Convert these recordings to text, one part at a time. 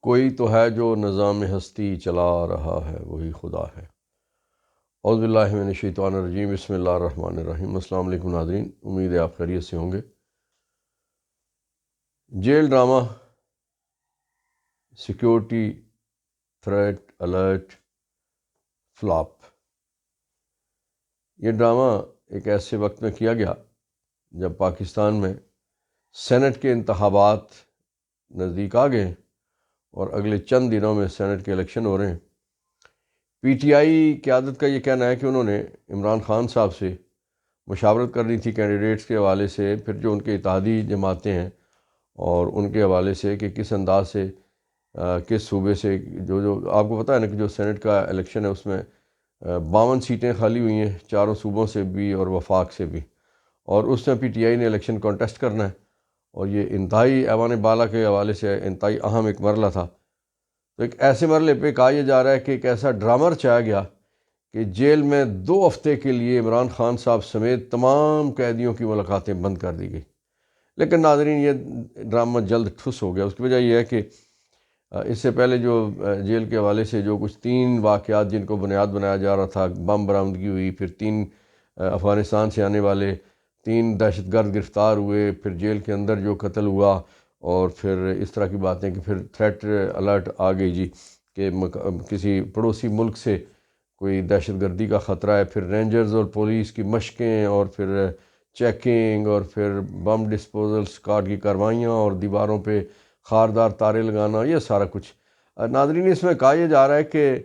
کوئی تو ہے جو نظام ہستی چلا رہا ہے، وہی خدا ہے۔ اعوذ باللہ من الشیطان الرجیم، بسم اللہ الرحمن الرحیم۔ السلام علیکم ناظرین، امید ہے آپ خیریت سے ہوں گے۔ Jail drama, security threat alert flop. یہ ڈرامہ ایک ایسے وقت میں کیا گیا جب پاکستان میں سینٹ کے انتخابات نزدیک آ گئے اور اگلے چند دنوں میں سینٹ کے الیکشن ہو رہے ہیں۔ پی ٹی آئی قیادت کا یہ کہنا ہے کہ انہوں نے عمران خان صاحب سے مشاورت کرنی تھی کینڈیڈیٹس کے حوالے سے، پھر جو ان کے اتحادی جماعتیں ہیں اور ان کے حوالے سے کہ کس انداز سے کس صوبے سے جو آپ کو پتہ ہے نا کہ جو سینٹ کا الیکشن ہے اس میں 52 سیٹیں خالی ہوئی ہیں، چاروں صوبوں سے بھی اور وفاق سے بھی، اور اس میں پی ٹی آئی نے الیکشن کانٹیسٹ کرنا ہے، اور یہ انتہائی ایوان بالا کے حوالے سے انتہائی اہم ایک مرحلہ تھا۔ تو ایک ایسے مرحلے پہ کہا یہ جا رہا ہے کہ ایک ایسا ڈرامہ رچایا گیا کہ جیل میں 2 ہفتے کے لیے عمران خان صاحب سمیت تمام قیدیوں کی ملاقاتیں بند کر دی گئی۔ لیکن ناظرین، یہ ڈرامہ جلد ٹھس ہو گیا۔ اس کی وجہ یہ ہے کہ اس سے پہلے جو جیل کے حوالے سے جو کچھ 3 واقعات جن کو بنیاد بنایا جا رہا تھا، بم برآمدگی ہوئی، پھر 3 افغانستان سے آنے والے 3 دہشت گرد گرفتار ہوئے، پھر جیل کے اندر جو قتل ہوا، اور پھر اس طرح کی باتیں کہ پھر تھریٹ الرٹ آ گئی جی کہ کسی پڑوسی ملک سے کوئی دہشت گردی کا خطرہ ہے، پھر رینجرز اور پولیس کی مشقیں، اور پھر چیکنگ، اور پھر بم ڈسپوزل اسکواڈ کی کاروائیاں، اور دیواروں پہ خاردار تارے لگانا، یہ سارا کچھ۔ ناظرین، اس میں کہا یہ جا رہا ہے کہ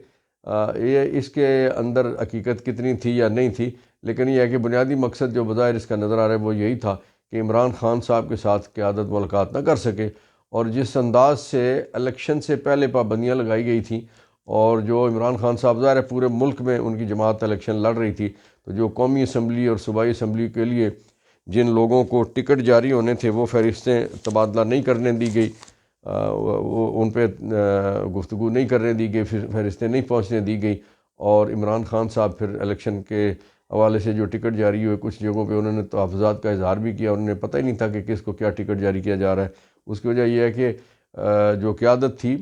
یہ اس کے اندر حقیقت کتنی تھی یا نہیں تھی، لیکن یہ ہے کہ بنیادی مقصد جو بظاہر اس کا نظر آ رہا ہے وہ یہی تھا کہ عمران خان صاحب کے ساتھ قیادت ملاقات نہ کر سکے، اور جس انداز سے الیکشن سے پہلے پابندیاں لگائی گئی تھیں، اور جو عمران خان صاحب ظاہر ہے پورے ملک میں ان کی جماعت الیکشن لڑ رہی تھی، تو جو قومی اسمبلی اور صوبائی اسمبلی کے لیے جن لوگوں کو ٹکٹ جاری ہونے تھے وہ فہرستیں تبادلہ نہیں کرنے دی گئی، ان پہ گفتگو نہیں کرنے دی گئی، فہرستیں نہیں پہنچنے دی گئی، اور عمران خان صاحب پھر الیکشن کے حوالے سے جو ٹکٹ جاری ہوئے کچھ جگہوں پہ انہوں نے تحفظات کا اظہار بھی کیا، انہیں پتہ ہی نہیں تھا کہ کس کو کیا ٹکٹ جاری کیا جا رہا ہے۔ اس کی وجہ یہ ہے کہ جو قیادت تھی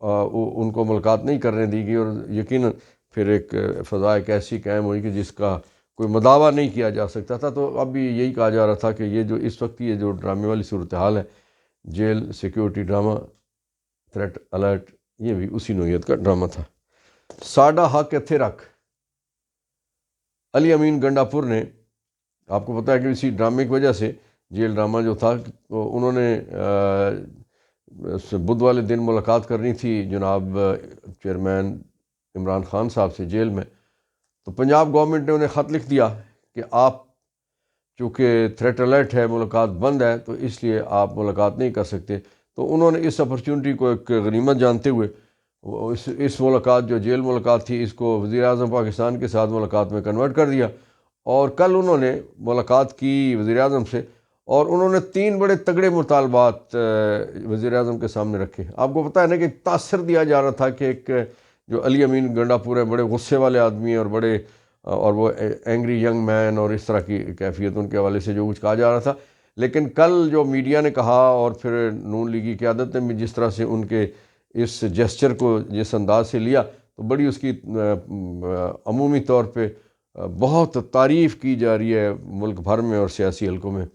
ان کو ملاقات نہیں کرنے دی گئی، اور یقیناً پھر ایک فضا ایک ایسی قائم ہوئی کہ جس کا کوئی مداوع نہیں کیا جا سکتا تھا۔ تو اب بھی یہی کہا جا رہا تھا کہ یہ جو اس وقت یہ جو ڈرامے والی صورتحال ہے، jail security drama threat alert, یہ بھی اسی نوعیت کا ڈرامہ تھا۔ ساڈا حق ایتھے رکھ، علی امین گنڈا پور نے، آپ کو پتہ ہے کہ اسی ڈرامے کی وجہ سے جیل ڈرامہ جو تھا تو انہوں نے بدھ والے دن ملاقات کرنی تھی جناب چیئرمین عمران خان صاحب سے جیل میں، تو پنجاب گورنمنٹ نے انہیں خط لکھ دیا کہ آپ چونکہ تھریٹ الرٹ ہے، ملاقات بند ہے، تو اس لیے آپ ملاقات نہیں کر سکتے۔ تو انہوں نے اس اپرچونٹی کو ایک غنیمت جانتے ہوئے اس ملاقات جو جیل ملاقات تھی اس کو وزیر اعظم پاکستان کے ساتھ ملاقات میں کنورٹ کر دیا، اور کل انہوں نے ملاقات کی وزیر اعظم سے، اور انہوں نے 3 بڑے تگڑے مطالبات وزیر اعظم کے سامنے رکھے۔ آپ کو پتہ ہے نا کہ تاثر دیا جا رہا تھا کہ ایک جو علی امین گنڈا پور ہے بڑے غصے والے آدمی ہیں، اور وہ اینگری ینگ مین، اور اس طرح کی کیفیت ان کے حوالے سے جو کچھ کہا جا رہا تھا۔ لیکن کل جو میڈیا نے کہا اور پھر نون لیگی قیادت نے بھی جس طرح سے ان کے اس جیسچر کو جس انداز سے لیا، تو بڑی اس کی عمومی طور پہ بہت تعریف کی جا رہی ہے ملک بھر میں اور سیاسی حلقوں میں۔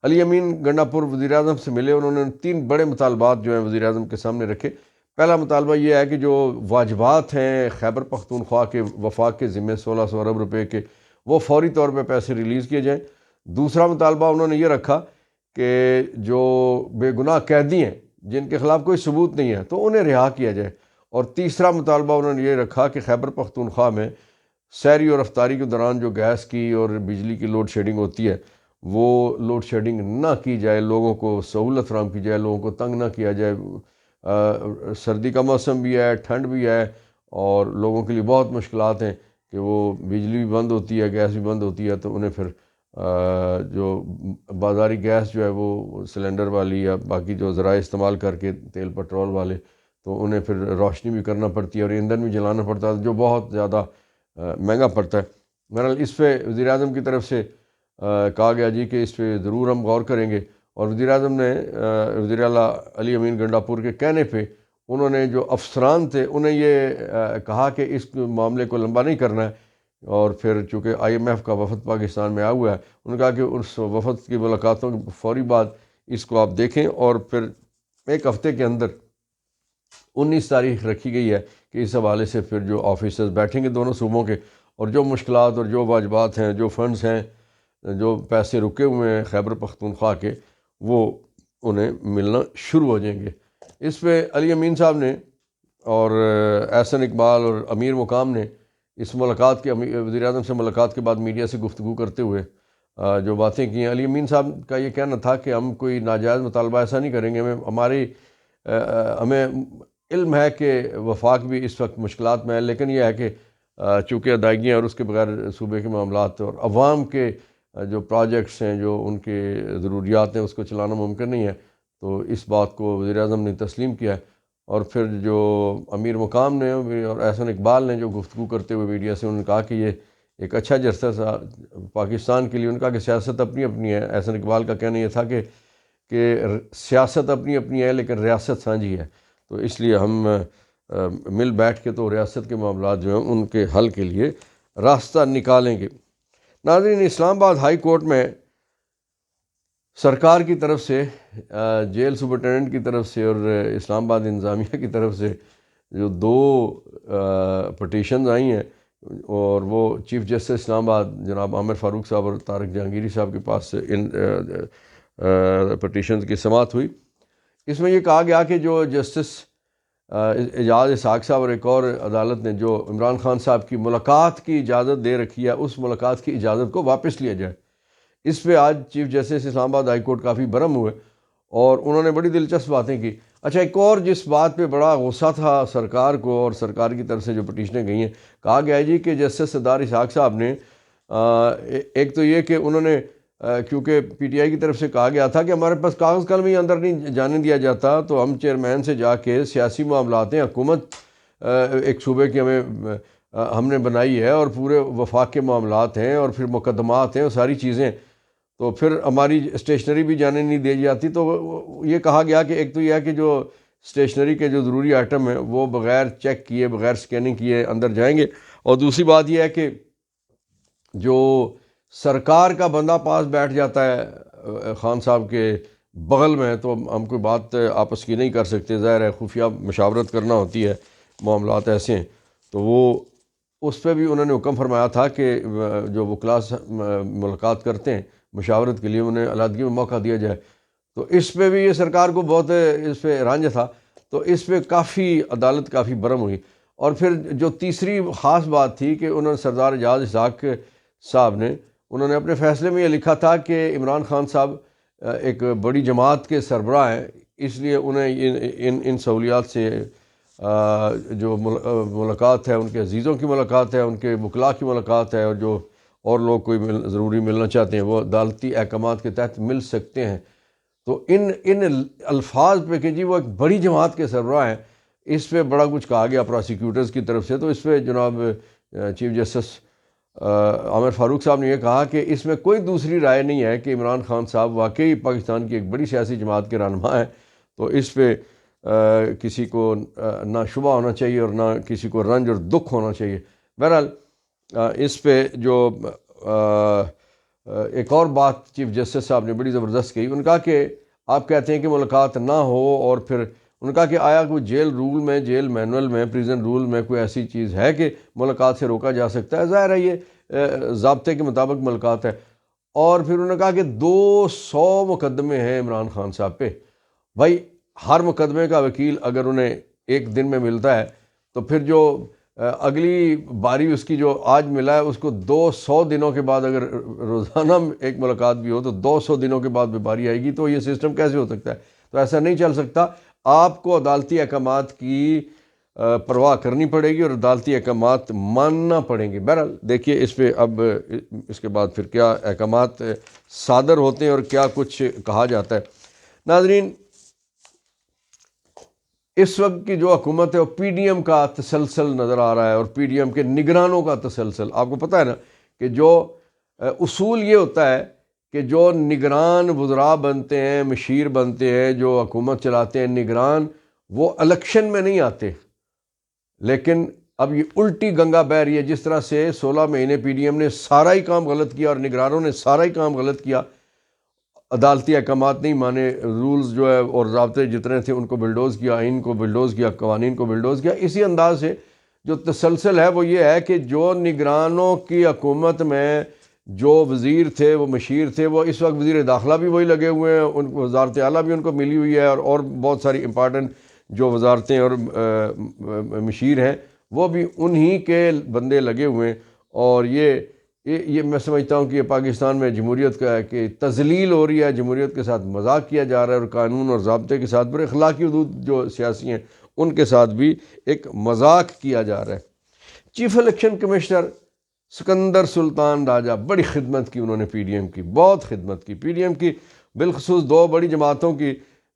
علی امین گنڈا پور وزیر اعظم سے ملے، انہوں نے 3 بڑے مطالبات جو ہیں وزیر اعظم کے سامنے رکھے۔ پہلا مطالبہ یہ ہے کہ جو واجبات ہیں خیبر پختونخوا کے وفاق کے ذمے 1600 ارب روپے کے، وہ فوری طور پہ پیسے ریلیز کیے جائیں۔ دوسرا مطالبہ انہوں نے یہ رکھا کہ جو بے گناہ قیدی ہیں جن کے خلاف کوئی ثبوت نہیں ہے تو انہیں رہا کیا جائے۔ اور تیسرا مطالبہ انہوں نے یہ رکھا کہ خیبر پختونخوا میں سحری اور افطاری کے دوران جو گیس کی اور بجلی کی لوڈ شیڈنگ ہوتی ہے وہ لوڈ شیڈنگ نہ کی جائے، لوگوں کو سہولت فراہم کی جائے، لوگوں کو تنگ نہ کیا جائے۔ سردی کا موسم بھی ہے، ٹھنڈ بھی ہے، اور لوگوں کے لیے بہت مشکلات ہیں کہ وہ بجلی بھی بند ہوتی ہے، گیس بھی بند ہوتی ہے، تو انہیں پھر جو بازاری گیس جو ہے وہ سلنڈر والی یا باقی جو ذرائع استعمال کر کے تیل پٹرول والے، تو انہیں پھر روشنی بھی کرنا پڑتی ہے اور ایندھن بھی جلانا پڑتا ہے جو بہت زیادہ مہنگا پڑتا ہے۔ بہرحال اس پہ وزیر اعظم کی طرف سے کہا گیا جی کہ اس پہ ضرور ہم غور کریں گے، اور وزیر اعظم نے وزیر اعلیٰ علی امین گنڈاپور کے کہنے پہ انہوں نے جو افسران تھے انہیں یہ کہا کہ اس معاملے کو لمبا نہیں کرنا ہے، اور پھر چونکہ IMF کا وفد پاکستان میں آیا ہوا ہے، انہوں نے کہا کہ اس وفد کی ملاقاتوں کے فوری بعد اس کو آپ دیکھیں، اور پھر ایک ہفتے کے اندر 19 تاریخ رکھی گئی ہے کہ اس حوالے سے پھر جو آفیسرز بیٹھیں گے دونوں صوبوں کے، اور جو مشکلات اور جو واجبات ہیں، جو فنڈز ہیں، جو پیسے رکے ہوئے ہیں خیبر پختونخوا کے، وہ انہیں ملنا شروع ہو جائیں گے۔ اس پہ علی امین صاحب نے اور احسن اقبال اور امیر مقام نے اس ملاقات کے وزیر اعظم سے ملاقات کے بعد میڈیا سے گفتگو کرتے ہوئے جو باتیں کی ہیں، علی امین صاحب کا یہ کہنا تھا کہ ہم کوئی ناجائز مطالبہ ایسا نہیں کریں گے، ہمیں علم ہے کہ وفاق بھی اس وقت مشکلات میں ہے، لیکن یہ ہے کہ چونکہ ادائیگیاں اور اس کے بغیر صوبے کے معاملات اور عوام کے جو پروجیکٹس ہیں، جو ان کے ضروریات ہیں، اس کو چلانا ممکن نہیں ہے، تو اس بات کو وزیر اعظم نے تسلیم کیا ہے۔ اور پھر جو امیر مقام نے اور احسن اقبال نے جو گفتگو کرتے ہوئے میڈیا سے، انہوں نے کہا کہ یہ ایک اچھا جلسہ تھا پاکستان کے لیے۔ ان کا کہ سیاست اپنی اپنی ہے، احسن اقبال کا کہنا یہ تھا کہ سیاست اپنی اپنی ہے لیکن ریاست سانجھی ہے، تو اس لیے ہم مل بیٹھ کے تو ریاست کے معاملات جو ہیں ان کے حل کے لیے راستہ نکالیں گے۔ ناظرین، اسلام آباد ہائی کورٹ میں سرکار کی طرف سے، جیل سپرنٹینڈنٹ کی طرف سے اور اسلام آباد انتظامیہ کی طرف سے جو 2 پٹیشنز آئی ہیں، اور وہ چیف جسٹس اسلام آباد جناب عامر فاروق صاحب اور طارق جہانگیری صاحب کے پاس ان پٹیشنز کی سماعت ہوئی۔ اس میں یہ کہا گیا کہ جو جسٹس اعجاز اسحاق صاحب اور ایک اور عدالت نے جو عمران خان صاحب کی ملاقات کی اجازت دے رکھی ہے، اس ملاقات کی اجازت کو واپس لیا جائے۔ اس پہ آج چیف جسٹس اسلام آباد ہائی کورٹ کافی برہم ہوئے اور انہوں نے بڑی دلچسپ باتیں کی۔ اچھا، ایک اور جس بات پہ بڑا غصہ تھا سرکار کو اور سرکار کی طرف سے جو پٹیشنیں گئی ہیں، کہا گیا ہے جی کہ جسٹس سردار اسحاق صاحب نے ایک تو یہ کہ انہوں نے کیونکہ PTI کی طرف سے کہا گیا تھا کہ ہمارے پاس کاغذ قلم ہی اندر نہیں جانے دیا جاتا، تو ہم چیئرمین سے جا کے سیاسی معاملات ہیں، حکومت ایک صوبے کی ہم نے بنائی ہے اور پورے وفاق کے معاملات ہیں اور پھر مقدمات ہیں اور ساری چیزیں، تو پھر ہماری اسٹیشنری بھی جانے نہیں دی جاتی۔ تو یہ کہا گیا کہ ایک تو یہ ہے کہ جو اسٹیشنری کے جو ضروری آئٹم ہیں وہ بغیر چیک کیے، بغیر سکیننگ کیے اندر جائیں گے، اور دوسری بات یہ ہے کہ جو سرکار کا بندہ پاس بیٹھ جاتا ہے خان صاحب کے بغل میں، تو ہم کوئی بات آپس کی نہیں کر سکتے، ظاہر ہے خفیہ مشاورت کرنا ہوتی ہے، معاملات ایسے ہیں، تو وہ اس پہ بھی انہوں نے حکم فرمایا تھا کہ جو وکلاء ملاقات کرتے ہیں مشاورت کے لیے انہیں علیحدگی میں موقع دیا جائے۔ تو اس پہ بھی یہ سرکار کو بہت اس پہ رنج تھا، تو اس پہ کافی عدالت کافی برہم ہوئی۔ اور پھر جو تیسری خاص بات تھی کہ انہوں نے سردار اعجاز اسحاق صاحب نے انہوں نے اپنے فیصلے میں یہ لکھا تھا کہ عمران خان صاحب ایک بڑی جماعت کے سربراہ ہیں، اس لیے انہیں ان سہولیات سے جو ملاقات ہے، ان کے عزیزوں کی ملاقات ہے، ان کے وکلاء کی ملاقات ہے، اور جو اور لوگ کوئی ضروری ملنا چاہتے ہیں وہ عدالتی احکامات کے تحت مل سکتے ہیں۔ تو ان الفاظ پہ کہ جی وہ ایک بڑی جماعت کے سربراہ ہیں، اس پہ بڑا کچھ کہا گیا پراسیکیوٹرز کی طرف سے۔ تو اس پہ جناب چیف جسٹس عامر فاروق صاحب نے یہ کہا کہ اس میں کوئی دوسری رائے نہیں ہے کہ عمران خان صاحب واقعی پاکستان کی ایک بڑی سیاسی جماعت کے رہنما ہیں، تو اس پہ کسی کو نہ شبہ ہونا چاہیے اور نہ کسی کو رنج اور دکھ ہونا چاہیے۔ بہرحال اس پہ جو ایک اور بات چیف جسٹس صاحب نے بڑی زبردست کہی، انہوں نے کہا کہ آپ کہتے ہیں کہ ملاقات نہ ہو، اور پھر انہوں نے کہا کہ آیا کوئی جیل رول میں، جیل مینول میں، پریزن رول میں کوئی ایسی چیز ہے کہ ملاقات سے روکا جا سکتا ہے؟ ظاہر ہے یہ ضابطے کے مطابق ملاقات ہے۔ اور پھر انہوں نے کہا کہ 200 مقدمے ہیں عمران خان صاحب پہ۔ بھائی ہر مقدمے کا وکیل اگر انہیں ایک دن میں ملتا ہے تو پھر جو اگلی باری اس کی جو آج ملا ہے اس کو 200 دنوں کے بعد اگر روزانہ ایک ملاقات بھی ہو تو 200 دنوں کے بعد بھی باری آئے گی، تو یہ سسٹم کیسے ہو سکتا ہے؟ تو ایسا نہیں چل سکتا، آپ کو عدالتی احکامات کی پرواہ کرنی پڑے گی اور عدالتی احکامات ماننا پڑیں گے۔ بہرحال دیکھیے اس پہ اب اس کے بعد پھر کیا احکامات صادر ہوتے ہیں اور کیا کچھ کہا جاتا ہے۔ ناظرین، اس وقت کی جو حکومت ہے وہ PDM کا تسلسل نظر آ رہا ہے، اور PDM کے نگرانوں کا تسلسل۔ آپ کو پتہ ہے نا کہ جو اصول یہ ہوتا ہے کہ جو نگران وزراء بنتے ہیں، مشیر بنتے ہیں، جو حکومت چلاتے ہیں نگران، وہ الیکشن میں نہیں آتے، لیکن اب یہ الٹی گنگا بہہ رہی ہے۔ جس طرح سے 16 مہینے پی ڈی ایم نے سارا ہی کام غلط کیا اور نگرانوں نے سارا ہی کام غلط کیا، عدالتی احکامات نہیں مانے، رولز جو ہے اور ضابطے جتنے تھے ان کو بلڈوز کیا، آئین کو بلڈوز کیا، قوانین کو بلڈوز کیا، اسی انداز سے جو تسلسل ہے وہ یہ ہے کہ جو نگرانوں کی حکومت میں جو وزیر تھے، وہ مشیر تھے، وہ اس وقت وزیر داخلہ بھی وہی لگے ہوئے ہیں، ان کو وزارت اعلیٰ بھی ان کو ملی ہوئی ہے، اور بہت ساری امپارٹنٹ جو وزارتیں اور مشیر ہیں وہ بھی انہی کے بندے لگے ہوئے ہیں۔ اور یہ میں سمجھتا ہوں کہ یہ پاکستان میں جمہوریت کا ہے کہ تذلیل ہو رہی ہے، جمہوریت کے ساتھ مذاق کیا جا رہا ہے، اور قانون اور ضابطے کے ساتھ بڑے اخلاقی حدود جو سیاسی ہیں ان کے ساتھ بھی ایک مذاق کیا جا رہا ہے۔ چیف الیکشن کمشنر سکندر سلطان راجہ، بڑی خدمت کی انہوں نے پی ڈی ایم کی، بہت خدمت کی پی ڈی ایم کی، بالخصوص دو بڑی جماعتوں کی،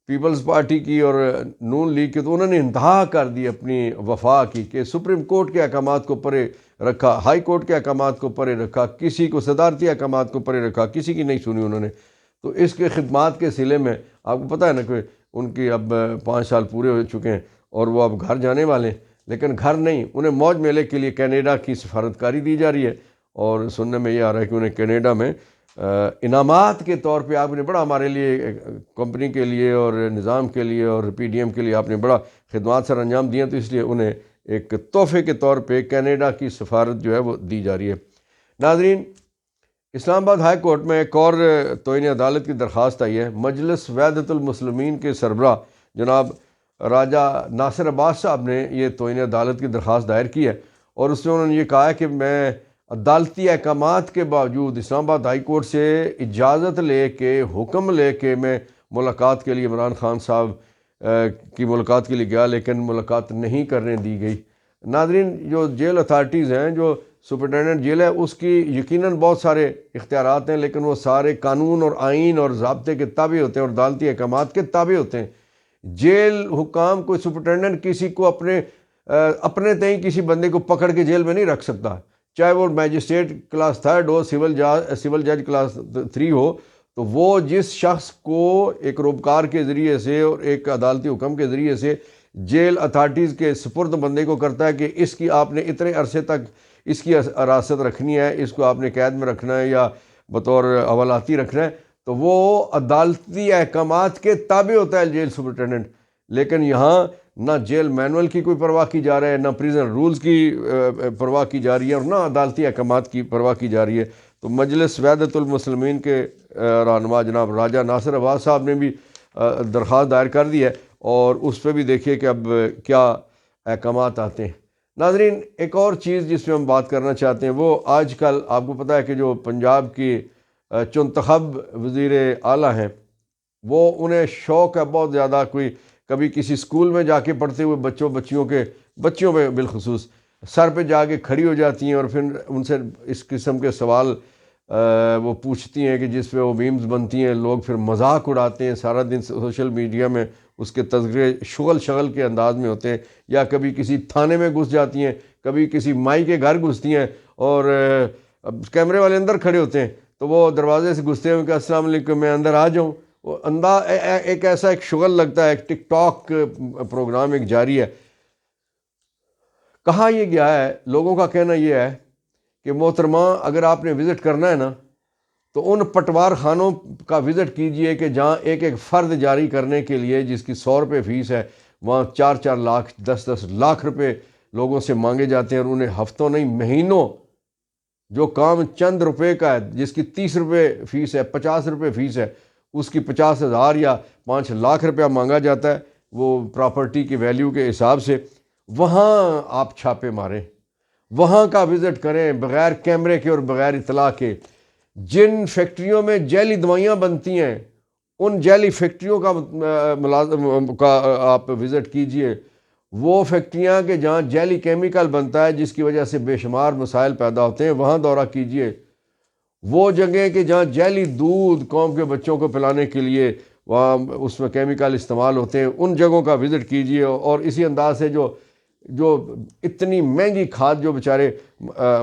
پیپلز پارٹی کی اور نون لیگ کی، تو انہوں نے انتہا کر دی اپنی وفا کی کہ سپریم کورٹ کے احکامات کو پرے رکھا، ہائی کورٹ کے احکامات کو پرے رکھا، کسی کو صدارتی احکامات کو پرے رکھا، کسی کی نہیں سنی انہوں نے۔ تو اس کے خدمات کے سلے میں آپ کو پتہ ہے نا کہ ان کی اب 5 سال پورے ہو چکے ہیں اور وہ اب گھر جانے والے ہیں، لیکن گھر نہیں، انہیں موج میلے کے لیے کینیڈا کی سفارتکاری دی جا رہی ہے، اور سننے میں یہ آ رہا ہے کہ انہیں کینیڈا میں انعامات کے طور پہ آپ نے بڑا ہمارے لیے، کمپنی کے لیے اور نظام کے لیے اور پی ڈی ایم کے لیے آپ نے بڑا خدمات سر انجام دیے، تو اس لیے انہیں ایک تحفے کے طور پہ کینیڈا کی سفارت جو ہے وہ دی جا رہی ہے۔ ناظرین، اسلام آباد ہائی کورٹ میں ایک اور توہین عدالت کی درخواست آئی ہے۔ مجلس وحدت المسلمین کے سربراہ جناب راجہ ناصر عباس صاحب نے یہ توہین عدالت کی درخواست دائر کی ہے، اور اس میں انہوں نے یہ کہا ہے کہ میں عدالتی احکامات کے باوجود اسلام آباد ہائی کورٹ سے اجازت لے کے، حکم لے کے میں ملاقات کے لیے عمران خان صاحب کی ملاقات کے لیے گیا، لیکن ملاقات نہیں کرنے دی گئی۔ ناظرین، جو جیل اتھارٹیز ہیں، جو سپرنٹینڈنٹ جیل ہے، اس کی یقیناً بہت سارے اختیارات ہیں، لیکن وہ سارے قانون اور آئین اور ضابطے کے تابع ہوتے ہیں اور عدالتی احکامات کے تابع ہوتے ہیں۔ جیل حکام کوئی سپرنٹینڈنٹ کسی کو اپنے تئیں کسی بندے کو پکڑ کے جیل میں نہیں رکھ سکتا، چاہے وہ میجسٹریٹ کلاس 3 ہو، سول جج کلاس 3 ہو، تو وہ جس شخص کو ایک روبکار کے ذریعے سے اور ایک عدالتی حکم کے ذریعے سے جیل اتھارٹیز کے سپرد بندے کو کرتا ہے کہ اس کی آپ نے اتنے عرصے تک اس کی حراست رکھنی ہے، اس کو آپ نے قید میں رکھنا ہے یا بطور حوالاتی رکھنا ہے، تو وہ عدالتی احکامات کے تابع ہوتا ہے جیل سپرنٹینڈنٹ۔ لیکن یہاں نہ جیل مینول کی کوئی پرواہ کی جا رہی ہے، نہ پریزن رولز کی پرواہ کی جا رہی ہے، اور نہ عدالتی احکامات کی پرواہ کی جا رہی ہے۔ تو مجلس وحدت المسلمین کے رہنما جناب راجہ ناصر عباس صاحب نے بھی درخواست دائر کر دی ہے، اور اس پہ بھی دیکھیے کہ اب کیا احکامات آتے ہیں۔ ناظرین، ایک اور چیز جس میں ہم بات کرنا چاہتے ہیں، وہ آج کل آپ کو پتہ ہے کہ جو پنجاب کی چنتخب وزیر اعلیٰ ہیں، وہ انہیں شوق ہے بہت زیادہ، کوئی کبھی کسی اسکول میں جا کے پڑھتے ہوئے بچیوں پہ بالخصوص سر پہ جا کے کھڑی ہو جاتی ہیں، اور پھر ان سے اس قسم کے سوال وہ پوچھتی ہیں کہ جس پہ وہ میمز بنتی ہیں، لوگ پھر مذاق اڑاتے ہیں، سارا دن سوشل میڈیا میں اس کے تذکرے شغل کے انداز میں ہوتے ہیں، یا کبھی کسی تھانے میں گھس جاتی ہیں، کبھی کسی مائی کے گھر گھستی ہیں، اور کیمرے والے اندر کھڑے ہوتے ہیں، تو وہ دروازے سے گھستے ہیں کہ السلام علیکم، میں اندر آ جاؤں۔ ایک ایسا ایک شغل لگتا ہے، ایک ٹک ٹاک پروگرام ایک جاری ہے۔ کہا یہ گیا ہے، لوگوں کا کہنا یہ ہے کہ محترمہ، اگر آپ نے وزٹ کرنا ہے نا تو ان پٹوار خانوں کا وزٹ کیجئے کہ جہاں ایک ایک فرد جاری کرنے کے لیے جس کی 100 روپے فیس ہے، وہاں 4 لاکھ 10 لاکھ روپے لوگوں سے مانگے جاتے ہیں، اور انہیں ہفتوں نہیں مہینوں جو کام چند روپے کا ہے، جس کی 30 روپے فیس ہے، 50 روپے فیس ہے، اس کی 50,000 یا 5 لاکھ روپیہ مانگا جاتا ہے، وہ پراپرٹی کی ویلیو کے حساب سے۔ وہاں آپ چھاپے ماریں، وہاں کا وزٹ کریں بغیر کیمرے کے اور بغیر اطلاع کے۔ جن فیکٹریوں میں جیلی دوائیاں بنتی ہیں، ان جیلی فیکٹریوں کا آپ وزٹ کیجئے۔ وہ فیکٹریاں کہ جہاں جیلی کیمیکل بنتا ہے جس کی وجہ سے بے شمار مسائل پیدا ہوتے ہیں، وہاں دورہ کیجئے۔ وہ جگہیں کہ جہاں جیلی دودھ قوم کے بچوں کو پلانے کے لیے وہاں اس میں کیمیکل استعمال ہوتے ہیں، ان جگہوں کا وزٹ کیجئے۔ اور اسی انداز سے جو اتنی مہنگی کھاد جو بیچارے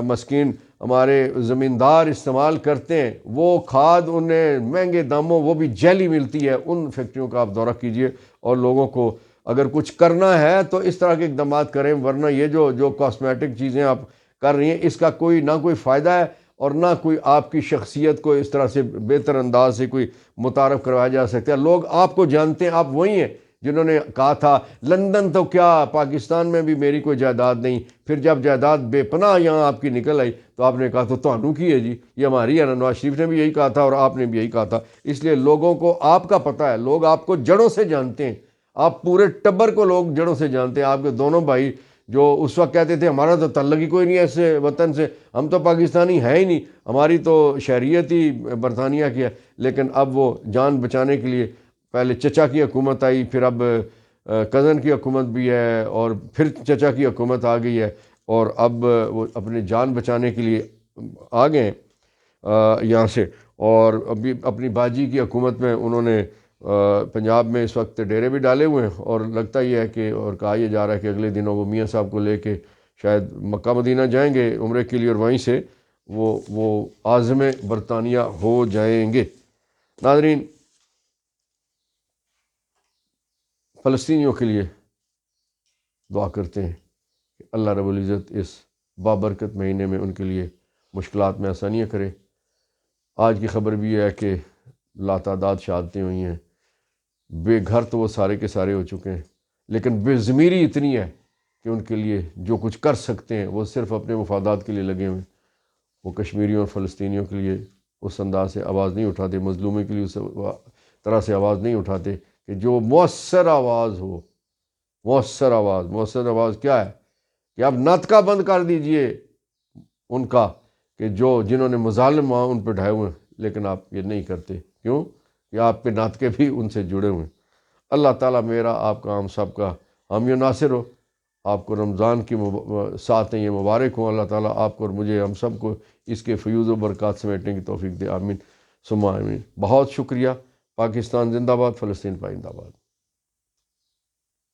مسکین ہمارے زمیندار استعمال کرتے ہیں، وہ کھاد انہیں مہنگے داموں، وہ بھی جیلی ملتی ہے، ان فیکٹریوں کا آپ دورہ کیجئے اور لوگوں کو اگر کچھ کرنا ہے تو اس طرح کے اقدامات کریں، ورنہ یہ جو کاسمیٹک چیزیں آپ کر رہی ہیں اس کا نہ کوئی فائدہ ہے اور نہ کوئی آپ کی شخصیت کو اس طرح سے بہتر انداز سے کوئی متعارف کروایا جا سکتا ہے۔ لوگ آپ کو جانتے ہیں، آپ وہی ہیں جنہوں نے کہا تھا لندن تو کیا، پاکستان میں بھی میری کوئی جائیداد نہیں، پھر جب جائیداد بے پناہ یہاں آپ کی نکل آئی تو آپ نے کہا تو تانوں کی ہے جی، یہ ہماری ہے نا۔ نواز شریف نے بھی یہی کہا تھا اور آپ نے بھی یہی کہا تھا۔ اس لیے لوگوں کو آپ کا پتہ ہے، لوگ آپ کو جڑوں سے جانتے ہیں، آپ پورے ٹبر کو لوگ جڑوں سے جانتے ہیں۔ آپ کے دونوں بھائی جو اس وقت کہتے تھے ہمارا تو تعلق ہی کوئی نہیں ہے اس وطن سے، ہم تو پاکستانی ہے ہی نہیں، ہماری تو شہریت ہی برطانیہ کی ہے، لیکن اب وہ جان بچانے کے لیے پہلے چچا کی حکومت آئی، پھر اب کزن کی حکومت بھی ہے اور پھر چچا کی حکومت آ گئی ہے، اور اب وہ اپنے جان بچانے کے لیے آ گئے یہاں سے، اور ابھی اپنی باجی کی حکومت میں انہوں نے پنجاب میں اس وقت ڈیرے بھی ڈالے ہوئے ہیں، اور لگتا یہ ہے کہ اور کہا یہ جا رہا ہے کہ اگلے دنوں وہ میاں صاحب کو لے کے شاید مکہ مدینہ جائیں گے عمرے کے لیے، اور وہیں سے وہ عازم برطانیہ ہو جائیں گے۔ ناظرین، فلسطینیوں کے لیے دعا کرتے ہیں کہ اللہ رب العزت اس بابرکت مہینے میں ان کے لیے مشکلات میں آسانیاں کرے۔ آج کی خبر بھی یہ ہے کہ لاتعداد شہادتیں ہوئی ہیں، بے گھر تو وہ سارے کے سارے ہو چکے ہیں، لیکن بے ضمیری اتنی ہے کہ ان کے لیے جو کچھ کر سکتے ہیں وہ صرف اپنے مفادات کے لیے لگے ہوئے ہیں۔ وہ کشمیریوں اور فلسطینیوں کے لیے اس انداز سے آواز نہیں اٹھاتے، مظلوموں کے لیے اس طرح سے آواز نہیں اٹھاتے کہ جو مؤثر آواز ہو۔ مؤثر آواز کیا ہے کہ آپ ناطقہ بند کر دیجئے ان کا، کہ جنہوں نے مظالم ان پہ ڈھائے ہوئے ہیں، لیکن آپ یہ نہیں کرتے، کیوں؟ کہ آپ کے ناطقے بھی ان سے جڑے ہوئے ہیں۔ اللہ تعالیٰ میرا آپ کا ہم سب کا حامی و ناصر ہو۔ آپ کو رمضان کی ساتھ یہ مبارک ہوں۔ اللہ تعالیٰ آپ کو اور مجھے ہم سب کو اس کے فیوز و برکات سمیٹنے کی توفیق دے، آمین ثم آمین۔ بہت شکریہ۔ پاکستان زندہ باد، فلسطین پائندہ باد۔